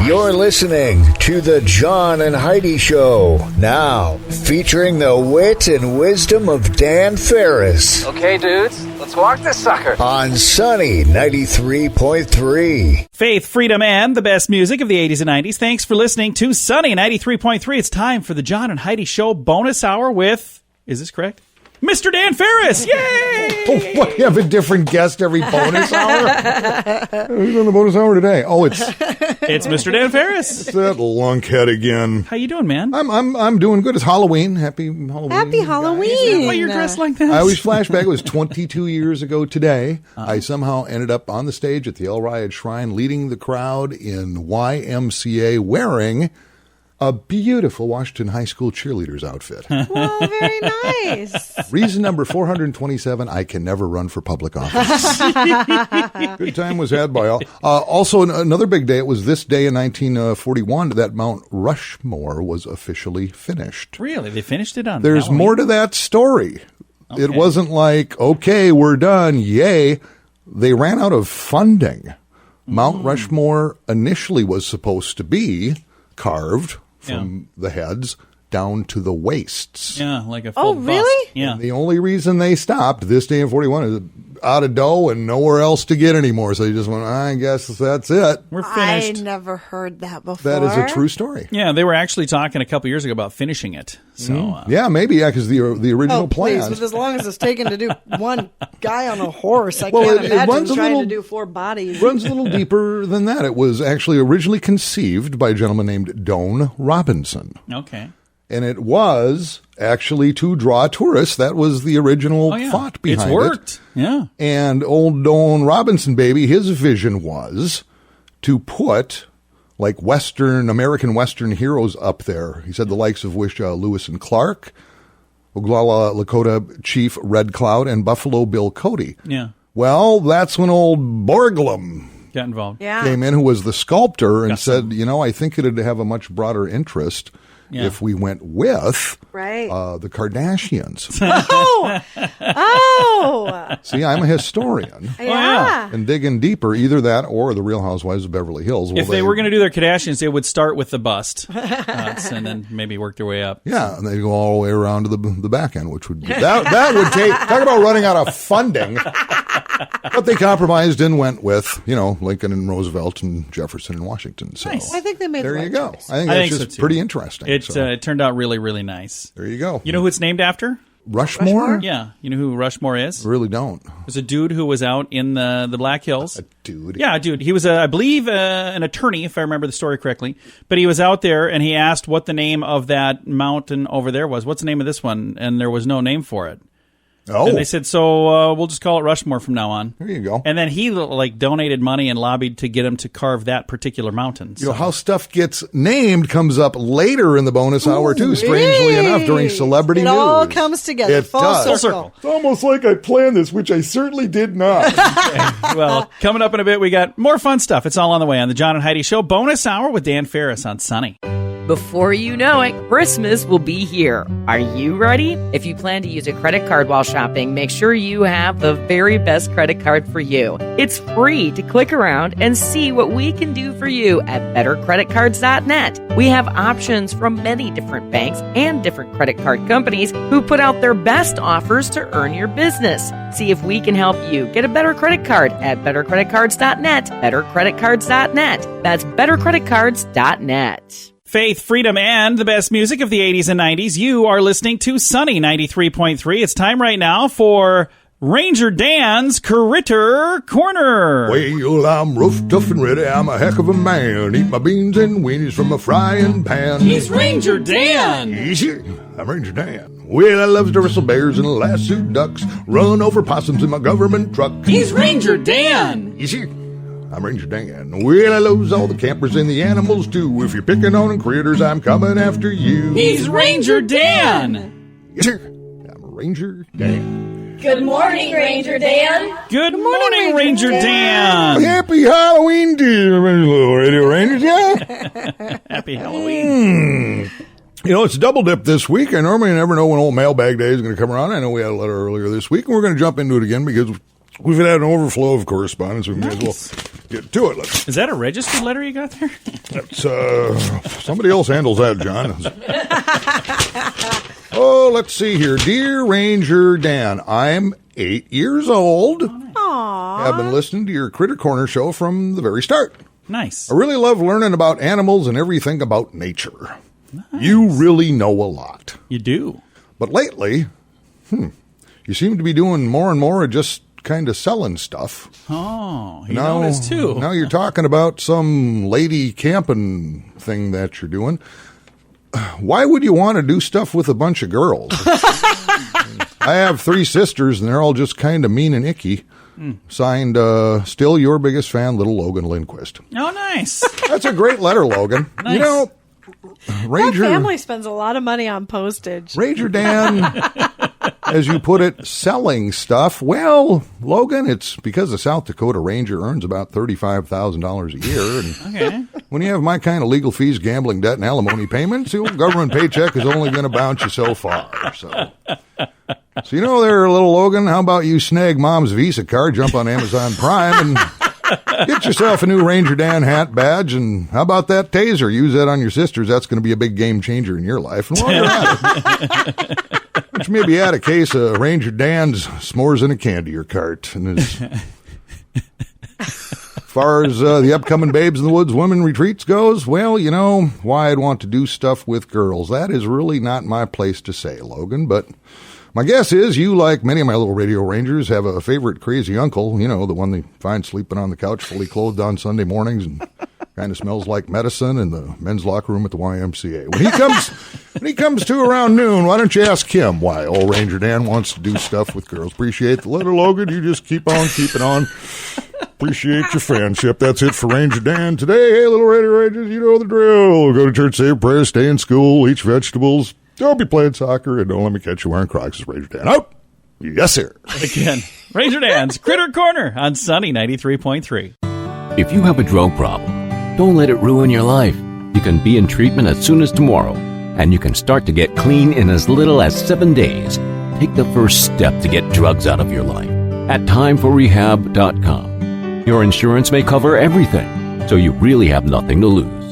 You're listening to the John and Heidi Show, now featuring the wit and wisdom of Dan Farris. Okay, dudes, let's walk this sucker. On Sunny 93.3. Faith, freedom, and the best music of the 80s and 90s. Thanks for listening to Sunny 93.3. It's time for the John and Heidi Show bonus hour with, is this correct? Mr. Dan Farris! Yay! Oh, what? You have a different guest every bonus hour? Who's on the bonus hour today? Oh, it's Mr. Dan Farris. It's that lunkhead again. How you doing, man? I'm doing good. It's Halloween. Happy Halloween. Happy Halloween. Is that why you're dressed like that? I always flash back. It was 22 years ago today. I somehow ended up on the stage at the El Riad Shrine leading the crowd in YMCA wearing a beautiful Washington High School cheerleader's outfit. Well, very nice. Reason number 427, I can never run for public office. Good time was had by all. Also, another big day, it was this day in 1941 that Mount Rushmore was officially finished. Really? They finished it on There's Halloween? more to that story. Okay. It wasn't like, okay, we're done, yay. They ran out of funding. Mount Rushmore initially was supposed to be carved from the heads down to the waists. Yeah, like a full Oh, really? Bust. Yeah. And the only reason they stopped this day in 41 is out of dough and nowhere else to get anymore. So you just went, I guess that's it. We're finished. I never heard that before. That is a true story. Yeah, they were actually talking a couple years ago about finishing it. So Yeah, maybe, because the original Oh, please, plans. but as long as it's taken to do one guy on a horse, I Well, can't it imagine runs a trying little- to do four bodies. runs a little deeper than that. It was actually originally conceived by a gentleman named Doane Robinson. okay. And it was actually to draw tourists. That was the original thought behind It's worked. Yeah. And old Doane Robinson, baby, his vision was to put like American Western heroes up there. He said the likes of which Lewis and Clark, Oglala Lakota Chief Red Cloud, and Buffalo Bill Cody. Yeah. Well, that's when old Borglum Got involved. Yeah. came in, who was the sculptor, and Got said, I think it'd have a much broader interest if we went with Right. the Kardashians. Oh. See, I'm a historian. Yeah. And digging deeper, either that or the Real Housewives of Beverly Hills. If they were going to do their Kardashians, they would start with the bust and then maybe work their way up. Yeah, and they go all the way around to the back end, which would be, that would take, talk about running out of funding. But they compromised and went with, Lincoln and Roosevelt and Jefferson and Washington. So Nice. I think they made there the you right go. choice. I think I that's think so, just too. pretty interesting. It turned out really, really nice. There you go. You know who it's named after? Rushmore? Yeah. You know who Rushmore is? I really don't. There's a dude who was out in the Black Hills. Dude. Yeah, dude. He was, I believe, an attorney, if I remember the story correctly. But he was out there, and he asked what the name of that mountain over there was. What's the name of this one? And there was no name for it. Oh, And they said, so we'll just call it Rushmore from now on. there you go. And then he donated money and lobbied to get him to carve that particular mountain. You know, how stuff gets named comes up later in the bonus hour, too, strangely enough, during celebrity news. It all comes together. It Full does. circle. It's almost like I planned this, which I certainly did not. Well, coming up in a bit, we got more fun stuff. It's all on the way on the John and Heidi Show bonus hour with Dan Farris on Sunny. Before you know it, Christmas will be here. Are you ready? If you plan to use a credit card while shopping, make sure you have the very best credit card for you. It's free to click around and see what we can do for you at bettercreditcards.net. We have options from many different banks and different credit card companies who put out their best offers to earn your business. See if we can help you get a better credit card at bettercreditcards.net. Bettercreditcards.net. That's bettercreditcards.net. Faith, freedom, and the best music of the 80s and 90s. You are listening to Sunny 93.3. It's time right now for Ranger Dan's Critter Corner. Well, I'm rough, tough, and ready. I'm a heck of a man. Eat my beans and weenies from a frying pan. He's Ranger Dan. Easy. I'm Ranger Dan. Well, I loves to wrestle bears and lasso ducks. Run over possums in my government truck. He's Ranger Dan. Easy. I'm Ranger Dan. Well, I loves all the campers and the animals, too. If you're picking on critters, I'm coming after you. He's Ranger Dan. Yes, sir. I'm Ranger Dan. Good morning, Ranger Dan. Good morning, Ranger Dan. Happy Halloween to you, little Radio Rangers, yeah? Happy Halloween. It's double dip this week. I normally never know when old mailbag day is going to come around. I know we had a letter earlier this week, and we're going to jump into it again because we've had an overflow of correspondence. We may as well get to it. Is that a registered letter you got there? That's, somebody else handles that, John. Oh, let's see here. Dear Ranger Dan, I'm 8 years old. Aww. I've been listening to your Critter Corner show from the very start. Nice. I really love learning about animals and everything about nature. Nice. You really know a lot. You do. But lately, you seem to be doing more and more of just kind of selling stuff. Oh, he noticed too. Now you're talking about some lady camping thing that you're doing. Why would you want to do stuff with a bunch of girls? I have 3 sisters, and they're all just kind of mean and icky. Signed, still your biggest fan, little Logan Lindquist. Oh, nice. That's a great letter, Logan. Nice. You know, Ranger... That family spends a lot of money on postage. Ranger Dan, as you put it, selling stuff. Well, Logan, it's because the South Dakota Ranger earns about $35,000 a year. And Okay. when you have my kind of legal fees, gambling debt, and alimony payments, the old government paycheck is only going to bounce you so far. So you know there, little Logan, how about you snag Mom's Visa card, jump on Amazon Prime, and get yourself a new Ranger Dan hat badge, and how about that taser? Use that on your sisters. That's going to be a big game changer in your life. And while you're at it, which maybe add a case of Ranger Dan's s'mores in a candy cart. And as far as the upcoming Babes in the Woods women retreats goes, well, you know, why I'd want to do stuff with girls. That is really not my place to say, Logan, but... my guess is you, like many of my little radio rangers, have a favorite crazy uncle, you know, the one they find sleeping on the couch fully clothed on Sunday mornings and kind of smells like medicine in the men's locker room at the YMCA. When he comes to around noon, why don't you ask him why old Ranger Dan wants to do stuff with girls? Appreciate the letter, Logan. You just keep on keeping on. Appreciate your friendship. That's it for Ranger Dan today. Hey, little radio rangers, you know the drill. Go to church, say a prayer, stay in school, eat vegetables. Don't be playing soccer, and don't let me catch you wearing Crocs as Ranger Dan. Out! Yes, sir. Again, Ranger Dan's Critter Corner on Sunny 93.3. If you have a drug problem, don't let it ruin your life. You can be in treatment as soon as tomorrow, and you can start to get clean in as little as 7 days. Take the first step to get drugs out of your life at timeforrehab.com. Your insurance may cover everything, so you really have nothing to lose.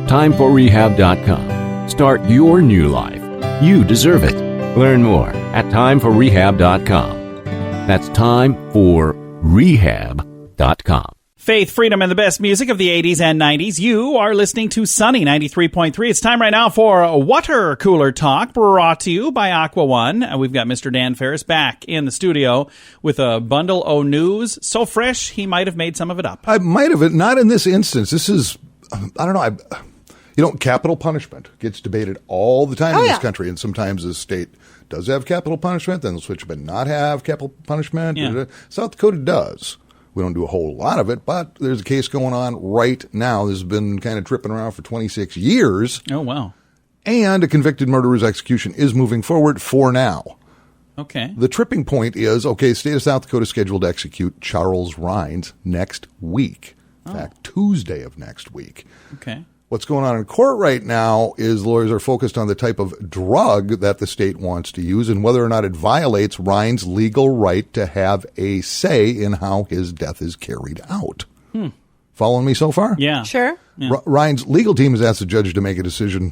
Timeforrehab.com. Start your new life. You deserve it. Learn more at timeforrehab.com. That's timeforrehab.com. Faith, freedom, and the best music of the 80s and 90s. You are listening to Sunny 93.3. It's time right now for Water Cooler Talk, brought to you by Aqua One. We've got Mr. Dan Farris back in the studio with a bundle o' news. So fresh, he might have made some of it up. I might have, not in this instance. This is, I don't know, you know, capital punishment gets debated all the time in this country, and sometimes the state does have capital punishment, then they'll switch but not have capital punishment. Yeah. South Dakota does. We don't do a whole lot of it, but there's a case going on right now. This has been kind of tripping around for 26 years. Oh, wow. And a convicted murderer's execution is moving forward for now. Okay. The tripping point is, okay, state of South Dakota scheduled to execute Charles Rhines next week. In fact, Tuesday of next week. Okay. What's going on in court right now is lawyers are focused on the type of drug that the state wants to use and whether or not it violates Ryan's legal right to have a say in how his death is carried out. Following me so far? Yeah. Sure. Yeah. Ryan's legal team has asked the judge to make a decision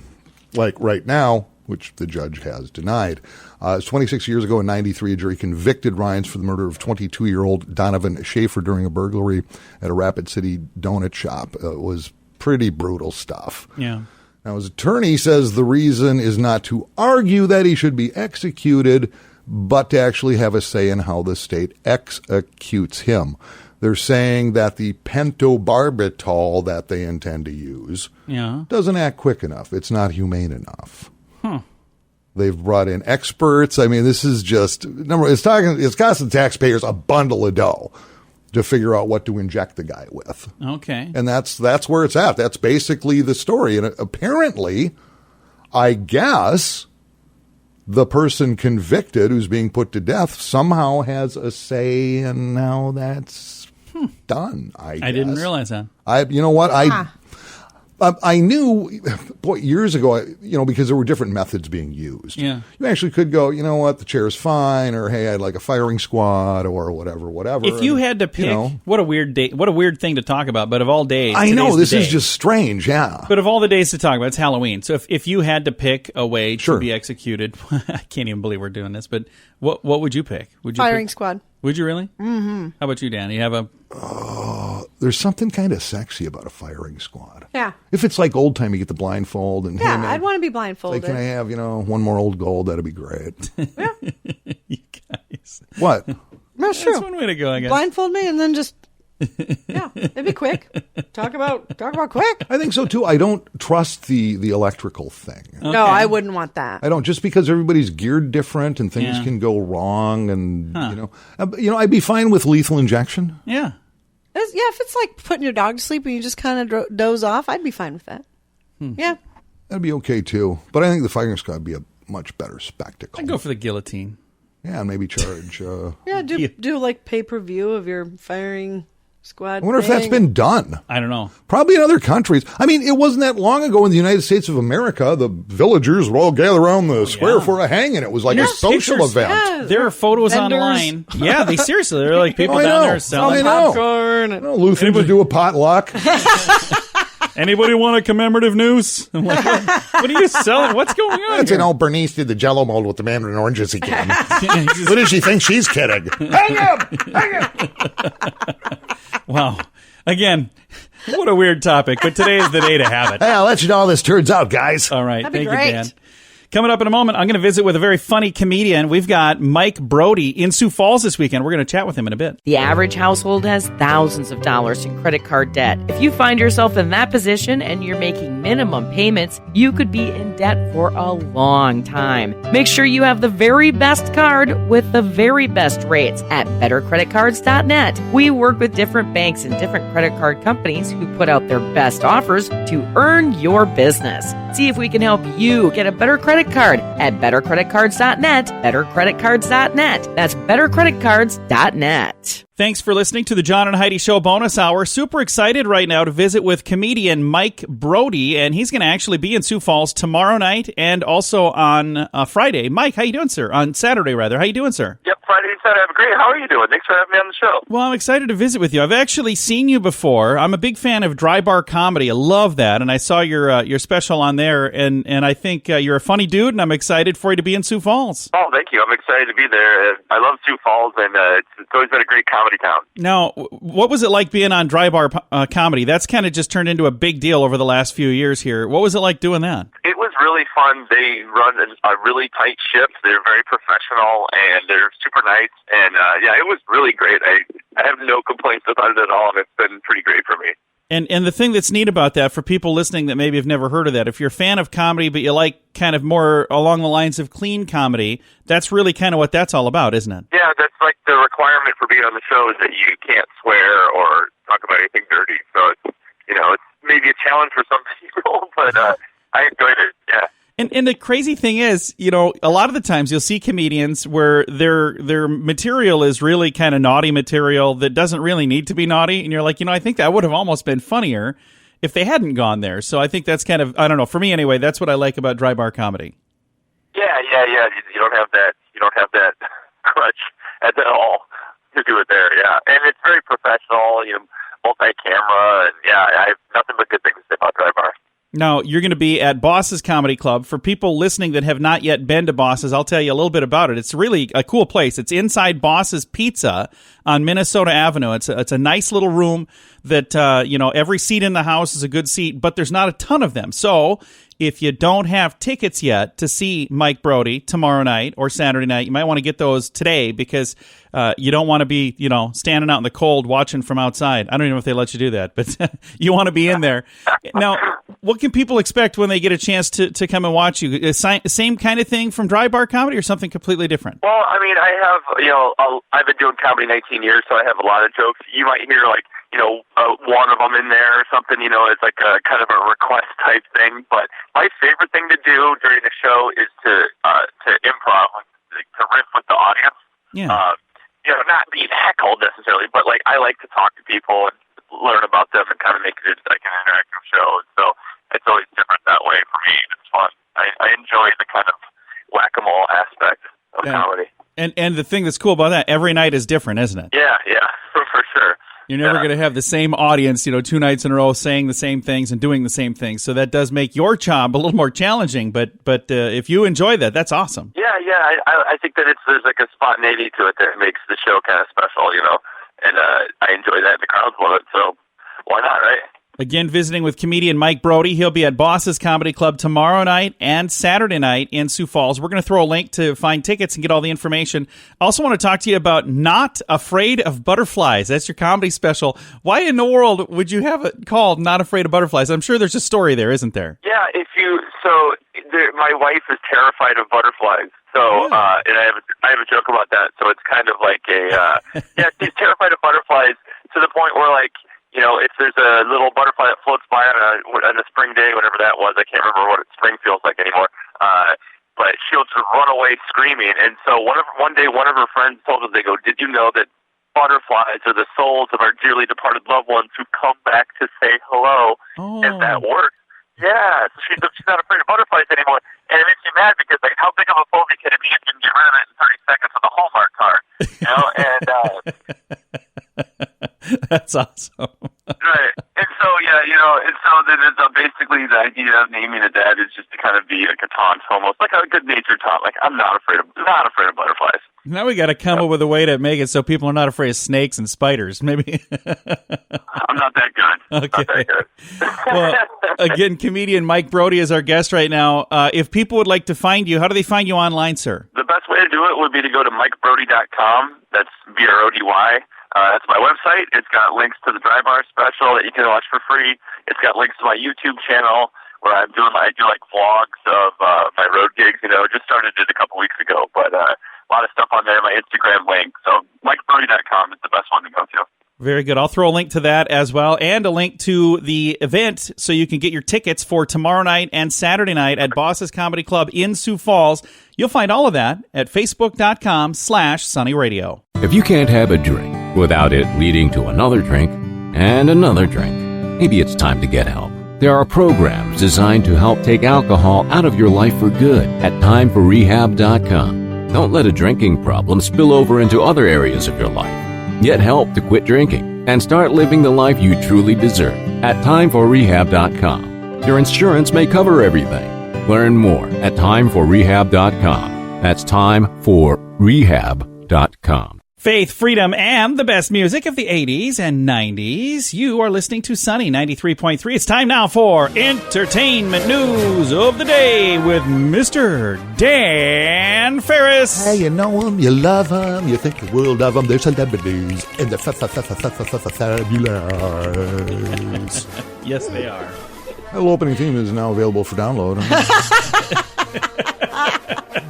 like right now, which the judge has denied. It's 26 years ago in 93, a jury convicted Rhines for the murder of 22-year-old Donovan Schaefer during a burglary at a Rapid City donut shop. It was pretty brutal stuff. Yeah. Now, his attorney says the reason is not to argue that he should be executed, but to actually have a say in how the state executes him. They're saying that the pentobarbital that they intend to use doesn't act quick enough. It's not humane enough. They've brought in experts. I mean, this is just it's costing taxpayers a bundle of dough to figure out what to inject the guy with. Okay. And that's where it's at. That's basically the story. And apparently, I guess, the person convicted who's being put to death somehow has a say in how that's done, I guess. I didn't realize that. You know what? I knew, years ago, because there were different methods being used. Yeah. You actually could go, you know what, the chair's fine, or hey, I'd like a firing squad, or whatever. If you had to pick, what a weird thing to talk about, but of all days. I know, this is just strange, yeah. But of all the days to talk about, it's Halloween. So if you had to pick a way to be executed, I can't even believe we're doing this, but what would you pick? Firing squad. Would you really? Mm-hmm. How about you, Dan? You have a... There's something kind of sexy about a firing squad. Yeah. If it's like old time, you get the blindfold. And yeah, I'd want to be blindfolded. Like, can I have, one more old gold? That'd be great. Yeah. You guys. What? That's true. That's one way to go, I guess. Blindfold me and then just... yeah, it'd be quick. Talk about quick. I think so, too. I don't trust the electrical thing. Okay. No, I wouldn't want that. I don't, just because everybody's geared different and things can go wrong and, I'd be fine with lethal injection. Yeah. If it's like putting your dog to sleep and you just kind of doze off, I'd be fine with that. Yeah. That'd be okay, too. But I think the firing squad would be a much better spectacle. I'd go for the guillotine. Yeah, and maybe charge... do like pay-per-view of your firing... squad. I wonder if that's been done. I don't know. Probably in other countries. I mean, it wasn't that long ago in the United States of America, the villagers would all gather around the square for a hang, and it was like a social event. Yeah, there are photos online. Yeah, they're like people down there selling popcorn. Lutherans would do a potluck. Anybody want a commemorative noose? I'm like, what are you selling? What's going on here? Bernice did the Jell-O mold with the mandarin oranges again. Who does she think she's kidding? Hang him! Wow. Again, what a weird topic, but today is the day to have it. Hey, I'll let you know how this turns out, guys. All right. That'd be Thank great. you, Dan. Coming up in a moment, I'm going to visit with a very funny comedian. We've got Mike Brody in Sioux Falls this weekend. We're going to chat with him in a bit. The average household has thousands of dollars in credit card debt. If you find yourself in that position and you're making minimum payments, you could be in debt for a long time. Make sure you have the very best card with the very best rates at bettercreditcards.net. We work with different banks and different credit card companies who put out their best offers to earn your business. See if we can help you get a better credit card at bettercreditcards.net, bettercreditcards.net. That's bettercreditcards.net. Thanks for listening to the John and Heidi Show bonus hour. Super excited right now to visit with comedian Mike Brody, and he's going to actually be in Sioux Falls tomorrow night and also on Friday. Mike, how you doing, sir? On Saturday, rather. How you doing, sir? Yep, Friday and Saturday. I'm great. How are you doing? Thanks for having me on the show. Well, I'm excited to visit with you. I've actually seen you before. I'm a big fan of Dry Bar Comedy. I love that, and I saw your special on there, and I think you're a funny dude, and I'm excited for you to be in Sioux Falls. Oh, thank you. I'm excited to be there. I love Sioux Falls, and it's always been a great comedy town. Now, what was it like being on Dry Bar Comedy? That's kind of just turned into a big deal over the last few years here. What was it like doing that? It was really fun. They run a really tight ship. They're very professional, and they're super nice. And, it was really great. I have no complaints about it at all, and it's been pretty great for me. And the thing that's neat about that, for people listening that maybe have never heard of that, if you're a fan of comedy but you like kind of more along the lines of clean comedy, that's really kind of what that's all about, isn't it? Yeah, that's like the requirement for being on the show is that you can't swear or talk about anything dirty. So it's maybe a challenge for some people, but I enjoyed it. Yeah. And the crazy thing is, a lot of the times you'll see comedians where their material is really kind of naughty material that doesn't really need to be naughty. And you're like, I think that would have almost been funnier if they hadn't gone there. So I think that's kind of, I don't know, for me anyway, that's what I like about Dry Bar Comedy. Yeah. You don't have that crutch at all to do it there. Yeah. And it's very professional, multi-camera. And I have nothing but good things to say about Dry Bar. Now, you're going to be at Boss's Comedy Club. For people listening that have not yet been to Boss's, I'll tell you a little bit about it. It's really a cool place. It's inside Boss's Pizza on Minnesota Avenue. It's a nice little room that, every seat in the house is a good seat, but there's not a ton of them. So if you don't have tickets yet to see Mike Brody tomorrow night or Saturday night, you might want to get those today because you don't want to be, standing out in the cold watching from outside. I don't even know if they let you do that, but you want to be in there. Now, what can people expect when they get a chance to come and watch you? Same kind of thing from Dry Bar Comedy or something completely different? Well, I mean, I have, I've been doing comedy 19 years, so I have a lot of jokes. You might hear one of them in there or something, it's like a kind of a request type thing. But my favorite thing to do during the show is to improv, to riff with the audience. Yeah. Not being heckled necessarily, but I like to talk to people and learn about them and kind of make it like an interactive show. So it's always different that way for me. It's fun. I enjoy the kind of whack-a-mole aspect of comedy. And the thing that's cool about that, every night is different, isn't it? Yeah, for sure. You're never going to have the same audience, 2 nights in a row saying the same things and doing the same things. So that does make your job a little more challenging. But if you enjoy that, that's awesome. Yeah. I think that there's like a spontaneity to it that makes the show kind of special, and I enjoy that. The crowds love it, so why not, right? Again, visiting with comedian Mike Brody. He'll be at Boss's Comedy Club tomorrow night and Saturday night in Sioux Falls. We're going to throw a link to find tickets and get all the information. I also want to talk to you about Not Afraid of Butterflies. That's your comedy special. Why in the world would you have it called Not Afraid of Butterflies? I'm sure there's a story there, isn't there? Yeah, my wife is terrified of butterflies. So, and I have a joke about that. So it's kind of like she's terrified of butterflies to the point where, like, if there's a little butterfly that floats by on a spring day, whatever that was, I can't remember what spring feels like anymore. But she'll just run away screaming. And so one day, one of her friends told her, they go, "Did you know that butterflies are the souls of our dearly departed loved ones who come back to say hello?" And that works. Yeah, so she's not afraid of butterflies anymore. And it makes me mad because, like, how big of a phobia can it be if you can get rid of it in 30 seconds with a Hallmark card? That's awesome. Right. And so, then it's basically the idea of naming a dad is just to kind of be like a taunt, almost like a good-natured taunt. Like, I'm not afraid of butterflies. Now we got to come up with a way to make it so people are not afraid of snakes and spiders. Maybe. I'm not that good. Okay. Not that good. Well, again, comedian Mike Brody is our guest right now. If people would like to find you, how do they find you online, sir? The best way to do it would be to go to MikeBrody.com. That's BRODY. That's my website. It's got links to the Dry Bar special that you can watch for free. It's got links to my YouTube channel where I do like vlogs of my road gigs. Just started it a couple weeks ago, but a lot of stuff on there. My Instagram link. So MikeBrody.com is the best one to go to. Very good. I'll throw a link to that as well, and a link to the event so you can get your tickets for tomorrow night and Saturday night at Boss's Comedy Club in Sioux Falls. You'll find all of that at facebook.com/sunnyradio. If you can't have a drink without it leading to another drink and another drink, maybe it's time to get help. There are programs designed to help take alcohol out of your life for good at timeforrehab.com. Don't let a drinking problem spill over into other areas of your life. Get help to quit drinking and start living the life you truly deserve at timeforrehab.com. Your insurance may cover everything. Learn more at timeforrehab.com. That's timeforrehab.com. Faith, freedom, and the best music of the 80s and 90s. You are listening to Sunny 93.3. It's time now for Entertainment News of the Day with Mr. Dan Farris. Hey, you know them, you love them, you think the world of them. They're celebrities and they're fabulous. Yes, they are. The opening theme is now available for download.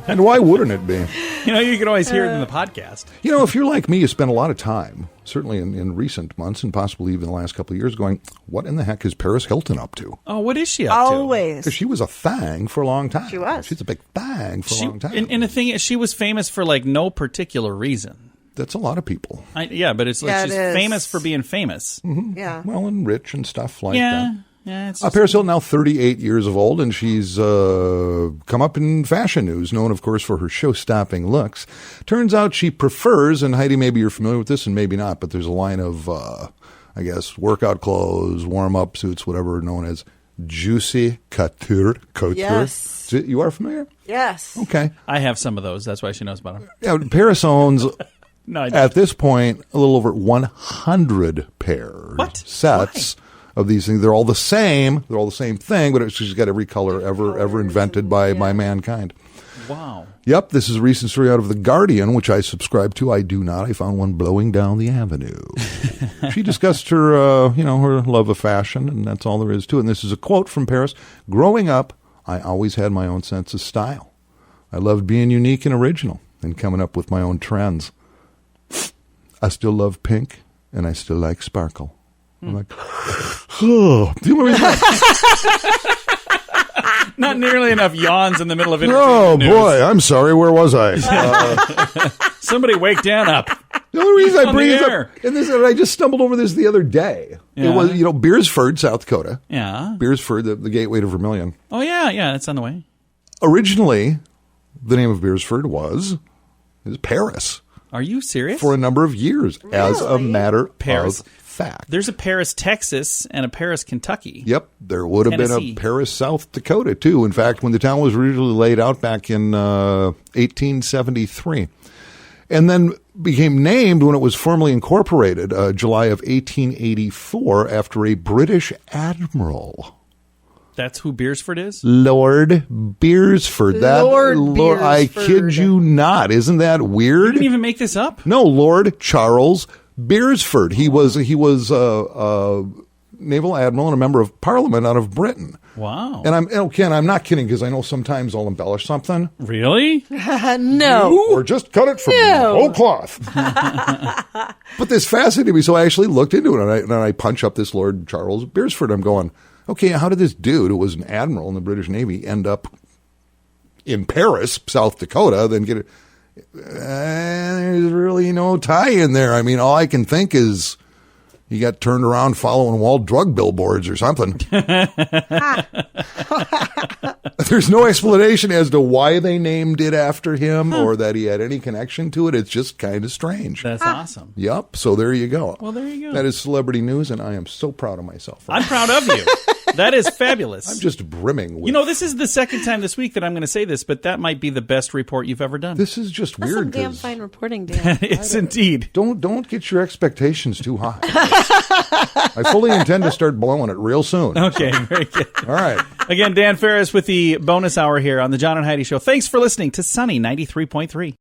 And why wouldn't it be? You can always hear it in the podcast. If you're like me, you spend a lot of time, certainly in recent months and possibly even the last couple of years, going, what in the heck is Paris Hilton up to? Oh, what is she up to? Always. Because she was a thing for a long time. She was. She's a big thing for a long time. And the thing is, she was famous for, like, no particular reason. That's a lot of people. But it's like she's famous for being famous. Mm-hmm. Yeah. Well, and rich and stuff like that. Yeah, Paris Hilton, now 38 years of old, and she's come up in fashion news, known, of course, for her show-stopping looks. Turns out she prefers, and Heidi, maybe you're familiar with this and maybe not, but there's a line of, workout clothes, warm-up suits, whatever, known as juicy couture. Yes. You are familiar? Yes. Okay. I have some of those. That's why she knows about them. Yeah, Paris owns, No, I at this point, a little over 100 sets. Why? Of these things. They're all the same. They're all the same thing, but she's got every color ever invented by mankind. Wow. Yep, this is a recent story out of The Guardian, which I subscribe to. I do not. I found one blowing down the avenue. She discussed her, her love of fashion, and that's all there is to it. And this is a quote from Paris. Growing up, I always had my own sense of style. I loved being unique and original and coming up with my own trends. I still love pink, and I still like sparkle. I'm like, oh, do you remember that? Not nearly enough yawns in the middle of it. Oh, boy, I'm sorry. Where was I? Somebody wake Dan up. The only reason I bring the this air. up, and I just stumbled over this the other day. Yeah. It was, Beersford, South Dakota. Yeah. Beersford, the gateway to Vermilion. Oh, yeah, it's on the way. Originally, the name of Beersford is Paris Are you serious? for a number of years, as a matter Paris. of fact. There's a Paris, Texas, and a Paris, Kentucky. Yep, there would have Tennessee. been a Paris, South Dakota, too. In fact, when the town was originally laid out back in 1873. And then became named when it was formally incorporated, July of 1884, after a British admiral. That's who Beersford is? Lord Beersford. Lord I Beersford. kid you not. Isn't that You weird? didn't even make this up? No, Lord Charles Beersford. He was a naval admiral and a member of Parliament out of Britain. Wow. And Ken, I'm not kidding because I know sometimes I'll embellish something Really? No. or just cut it from whole cloth. But this fascinated me, so I actually looked into it, and I punch up this Lord Charles Beersford. I'm going, okay, how did this dude who was an admiral in the British Navy end up in Paris, South Dakota, then get it? There's really no tie in there. I mean, all I can think is he got turned around following Walt drug billboards or something. There's no explanation as to why they named it after him or that he had any connection to it. It's just kind of strange. That's awesome. Yep. So there you go. Well, there you go. That is celebrity news, and I am so proud of myself. I'm proud of you. That is fabulous. I'm just brimming with. This is the second time this week that I'm going to say this, but that might be the best report you've ever done. This is just That's weird. some damn 'Cause fine reporting, Dan. It's indeed. Don't get your expectations too high. I fully intend to start blowing it real soon. Okay, very good. All right. Again, Dan Farris with the bonus hour here on the John and Heidi Show. Thanks for listening to Sunny 93.3.